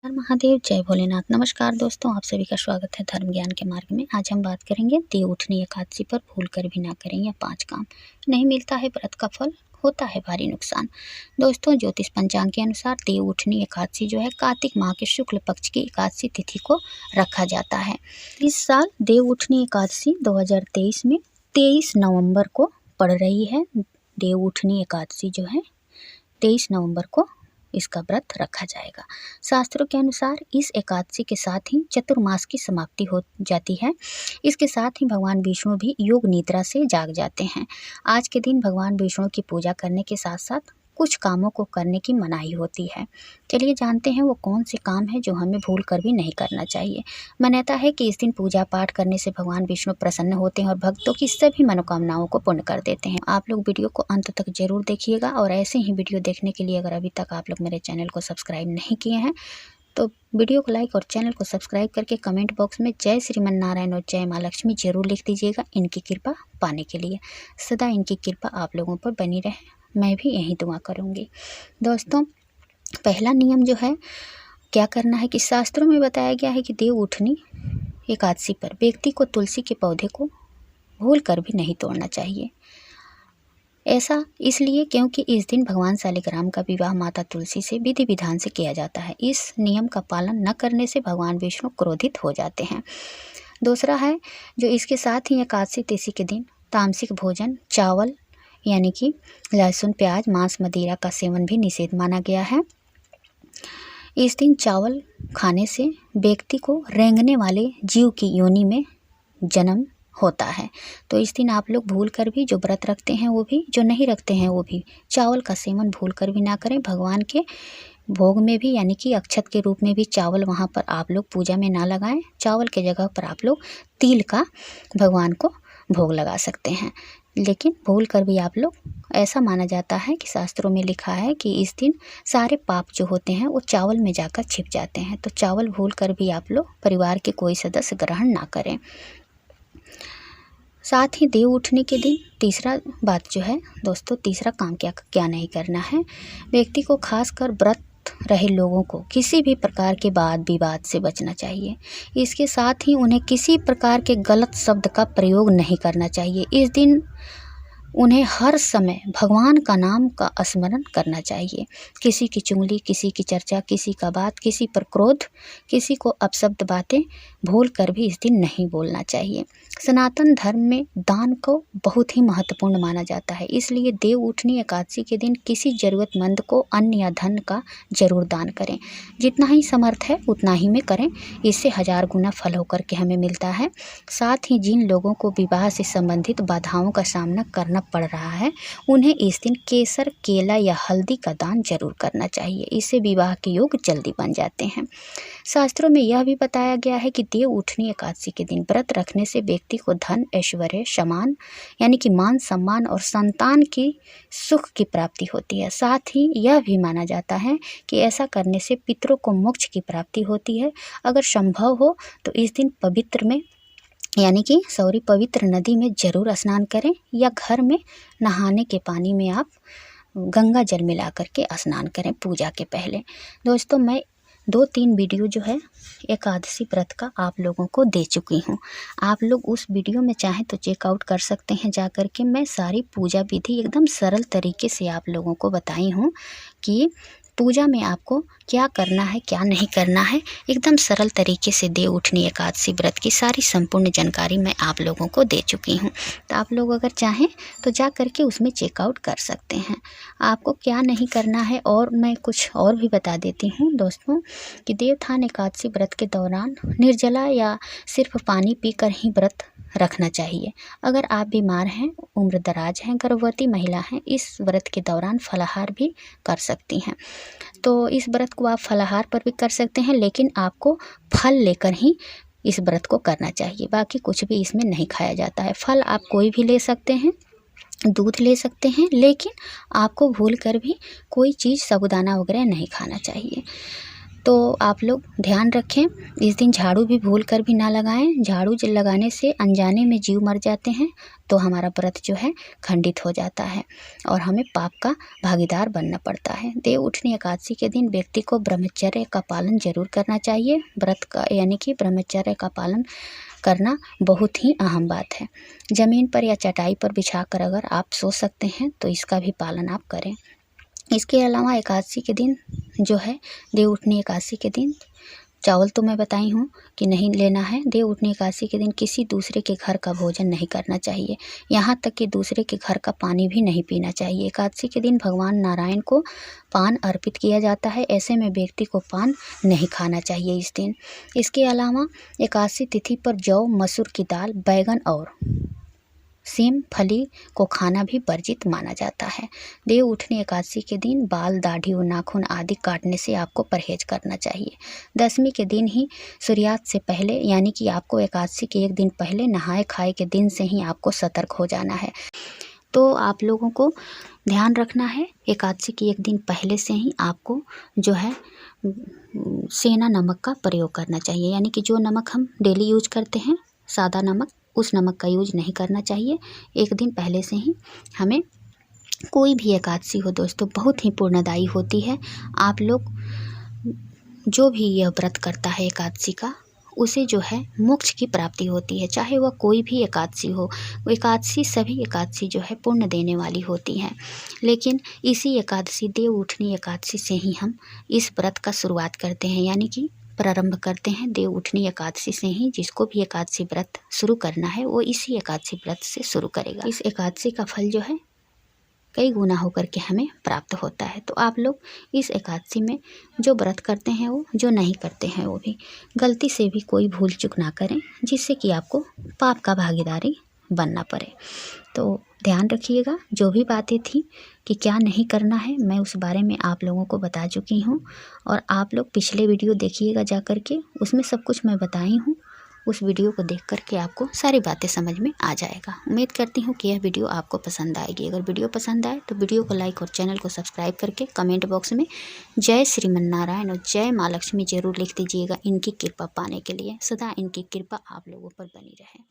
हर महादेव, जय भोलेनाथ। नमस्कार दोस्तों, आप सभी का स्वागत है धर्म ज्ञान के मार्ग में। आज हम बात करेंगे देव उठनी एकादशी पर भूल कर भी ना करें यह 5 काम। नहीं मिलता है व्रत का फल, होता है भारी नुकसान। दोस्तों, ज्योतिष पंचांग के अनुसार देव उठनी एकादशी जो है कार्तिक माह के शुक्ल पक्ष की एकादशी तिथि को रखा जाता है। इस साल देव उठनी एकादशी 2023 में 23 नवंबर को पड़ रही है। देव उठनी एकादशी जो है 23 नवंबर को इसका व्रत रखा जाएगा। शास्त्रों के अनुसार इस एकादशी के साथ ही चतुर्मास की समाप्ति हो जाती है। इसके साथ ही भगवान विष्णु भी योग निद्रा से जाग जाते हैं। आज के दिन भगवान विष्णु की पूजा करने के साथ साथ कुछ कामों को करने की मनाही होती है। चलिए जानते हैं वो कौन से काम है जो हमें भूल कर भी नहीं करना चाहिए। मान्यता है कि इस दिन पूजा पाठ करने से भगवान विष्णु प्रसन्न होते हैं और भक्तों की सभी मनोकामनाओं को पूर्ण कर देते हैं। आप लोग वीडियो को अंत तक जरूर देखिएगा और ऐसे ही वीडियो देखने के लिए अगर अभी तक आप लोग मेरे चैनल को सब्सक्राइब नहीं किए हैं तो वीडियो को लाइक और चैनल को सब्सक्राइब करके कमेंट बॉक्स में जय श्रीमन नारायण और जय माँ लक्ष्मी जरूर लिख दीजिएगा। इनकी कृपा पाने के लिए सदा इनकी कृपा आप लोगों पर बनी रहे, मैं भी यही दुआ करूँगी। दोस्तों, पहला नियम जो है क्या करना है कि शास्त्रों में बताया गया है कि देव उठनी एकादशी पर व्यक्ति को तुलसी के पौधे को भूल कर भी नहीं तोड़ना चाहिए। ऐसा इसलिए क्योंकि इस दिन भगवान शालिग्राम का विवाह माता तुलसी से विधि विधान से किया जाता है। इस नियम का पालन न करने से भगवान विष्णु क्रोधित हो जाते हैं। दूसरा है जो इसके साथ ही एकादशी तिथि के दिन तामसिक भोजन, चावल यानी कि लहसुन, प्याज, मांस, मदिरा का सेवन भी निषेध माना गया है। इस दिन चावल खाने से व्यक्ति को रेंगने वाले जीव की योनि में जन्म होता है। तो इस दिन आप लोग भूल कर भी, जो व्रत रखते हैं वो भी, जो नहीं रखते हैं वो भी, चावल का सेवन भूल कर भी ना करें। भगवान के भोग में भी यानी कि अक्षत के रूप में भी चावल वहाँ पर आप लोग पूजा में ना लगाएं। चावल के जगह पर आप लोग तिल का भगवान को भोग लगा सकते हैं, लेकिन भूल कर भी आप लोग, ऐसा माना जाता है कि शास्त्रों में लिखा है कि इस दिन सारे पाप जो होते हैं वो चावल में जाकर छिप जाते हैं। तो चावल भूल कर भी आप लोग परिवार के कोई सदस्य ग्रहण ना करें। साथ ही देव उठने के दिन तीसरा बात जो है दोस्तों, तीसरा काम क्या नहीं करना है। व्यक्ति को खासकर व्रत रहे लोगों को किसी भी प्रकार के वाद विवाद से बचना चाहिए। इसके साथ ही उन्हें किसी प्रकार के गलत शब्द का प्रयोग नहीं करना चाहिए। इस दिन उन्हें हर समय भगवान का नाम का स्मरण करना चाहिए। किसी की चुगली, किसी की चर्चा, किसी का बात, किसी पर क्रोध, किसी को अपशब्द बातें भूल कर भी इस दिन नहीं बोलना चाहिए। सनातन धर्म में दान को बहुत ही महत्वपूर्ण माना जाता है, इसलिए देव उठनी एकादशी के दिन किसी ज़रूरतमंद को अन्न या धन का जरूर दान करें। जितना ही समर्थ है उतना ही में करें, इससे 1000 गुना फल होकर के हमें मिलता है। साथ ही जिन लोगों को विवाह से संबंधित बाधाओं का सामना करना पड़ रहा है उन्हें इस दिन केसर, केला या हल्दी का दान जरूर करना चाहिए। इससे विवाह के योग जल्दी बन जाते हैं। शास्त्रों में यह भी बताया गया है कि देव उठनी एकादशी के दिन व्रत रखने से व्यक्ति को धन, ऐश्वर्य, सम्मान यानी कि मान सम्मान और संतान की सुख की प्राप्ति होती है। साथ ही यह भी माना जाता है कि ऐसा करने से पितरों को मोक्ष की प्राप्ति होती है। अगर संभव हो तो इस दिन पवित्र नदी में जरूर स्नान करें या घर में नहाने के पानी में आप गंगा जल मिला करके स्नान करें पूजा के पहले। दोस्तों, मैं 2-3 वीडियो जो है एकादशी व्रत का आप लोगों को दे चुकी हूँ। आप लोग उस वीडियो में चाहें तो चेकआउट कर सकते हैं जा कर के। मैं सारी पूजा विधि एकदम सरल तरीके से आप लोगों को बताई हूँ कि पूजा में आपको क्या करना है, क्या नहीं करना है। एकदम सरल तरीके से देव उठनी एकादशी व्रत की सारी संपूर्ण जानकारी मैं आप लोगों को दे चुकी हूँ। तो आप लोग अगर चाहें तो जा करके उसमें चेकआउट कर सकते हैं आपको क्या नहीं करना है। और मैं कुछ और भी बता देती हूँ दोस्तों कि देवोत्थान एकादशी व्रत के दौरान निर्जला या सिर्फ पानी पीकर ही व्रत रखना चाहिए। अगर आप बीमार हैं, उम्रदराज हैं, गर्भवती महिला हैं, इस व्रत के दौरान फलाहार भी कर सकती हैं। तो इस व्रत को आप फलाहार पर भी कर सकते हैं, लेकिन आपको फल लेकर ही इस व्रत को करना चाहिए। बाकी कुछ भी इसमें नहीं खाया जाता है। फल आप कोई भी ले सकते हैं, दूध ले सकते हैं, लेकिन आपको भूल कर भी कोई चीज़ साबूदाना वगैरह नहीं खाना चाहिए। तो आप लोग ध्यान रखें, इस दिन झाड़ू भी भूल कर भी ना लगाएं। झाड़ू लगाने से अनजाने में जीव मर जाते हैं, तो हमारा व्रत जो है खंडित हो जाता है और हमें पाप का भागीदार बनना पड़ता है। देव उठनी एकादशी के दिन व्यक्ति को ब्रह्मचर्य का पालन जरूर करना चाहिए। व्रत का यानी कि ब्रह्मचर्य का पालन करना बहुत ही अहम बात है। ज़मीन पर या चटाई पर बिछाकर अगर आप सो सकते हैं तो इसका भी पालन आप करें। इसके अलावा एकादशी के दिन जो है, देव उठनी एकादशी के दिन चावल तो मैं बताई हूँ कि नहीं लेना है। देव उठनी एकादशी के दिन किसी दूसरे के घर का भोजन नहीं करना चाहिए, यहाँ तक कि दूसरे के घर का पानी भी नहीं पीना चाहिए। एकादशी के दिन भगवान नारायण को पान अर्पित किया जाता है, ऐसे में व्यक्ति को पान नहीं खाना चाहिए इस दिन। इसके अलावा एकादशी तिथि पर जौ, मसूर की दाल, बैगन और सेम फली को खाना भी वर्जित माना जाता है। देव उठनी एकादशी के दिन बाल, दाढ़ी और नाखून आदि काटने से आपको परहेज करना चाहिए। दशमी के दिन ही सूर्यास्त से पहले यानी कि आपको एकादशी के एक दिन पहले नहाए खाए के दिन से ही आपको सतर्क हो जाना है। तो आप लोगों को ध्यान रखना है, एकादशी के एक दिन पहले से ही आपको जो है सेंधा नमक का प्रयोग करना चाहिए, यानी कि जो नमक हम डेली यूज करते हैं सादा नमक, उस नमक का यूज नहीं करना चाहिए। एक दिन पहले से ही हमें, कोई भी एकादशी हो दोस्तों बहुत ही पुण्यदायी होती है। आप लोग जो भी यह व्रत करता है एकादशी का, उसे जो है मोक्ष की प्राप्ति होती है, चाहे वह कोई भी एकादशी हो। एकादशी सभी एकादशी जो है पुण्य देने वाली होती हैं, लेकिन इसी एकादशी देव उठनी एकादशी से ही हम इस व्रत का शुरुआत करते हैं, यानी कि प्रारंभ करते हैं देव उठनी एकादशी से ही। जिसको भी एकादशी व्रत शुरू करना है वो इसी एकादशी व्रत से शुरू करेगा। इस एकादशी का फल जो है कई गुना होकर के हमें प्राप्त होता है। तो आप लोग इस एकादशी में जो व्रत करते हैं वो, जो नहीं करते हैं वो भी गलती से भी कोई भूल चूक ना करें, जिससे कि आपको पाप का भागीदारी बनना पड़े। तो ध्यान रखिएगा, जो भी बातें थी कि क्या नहीं करना है, मैं उस बारे में आप लोगों को बता चुकी हूँ। और आप लोग पिछले वीडियो देखिएगा जा कर के, उसमें सब कुछ मैं बताई हूँ। उस वीडियो को देख कर के आपको सारी बातें समझ में आ जाएगा। उम्मीद करती हूँ कि यह वीडियो आपको पसंद आएगी। अगर वीडियो पसंद आए तो वीडियो को लाइक और चैनल को सब्सक्राइब करके कमेंट बॉक्स में जय श्रीमन्नारायण और जय माँ लक्ष्मी जरूर लिख दीजिएगा, इनकी कृपा पाने के लिए। सदा इनकी कृपा आप लोगों पर बनी रहे।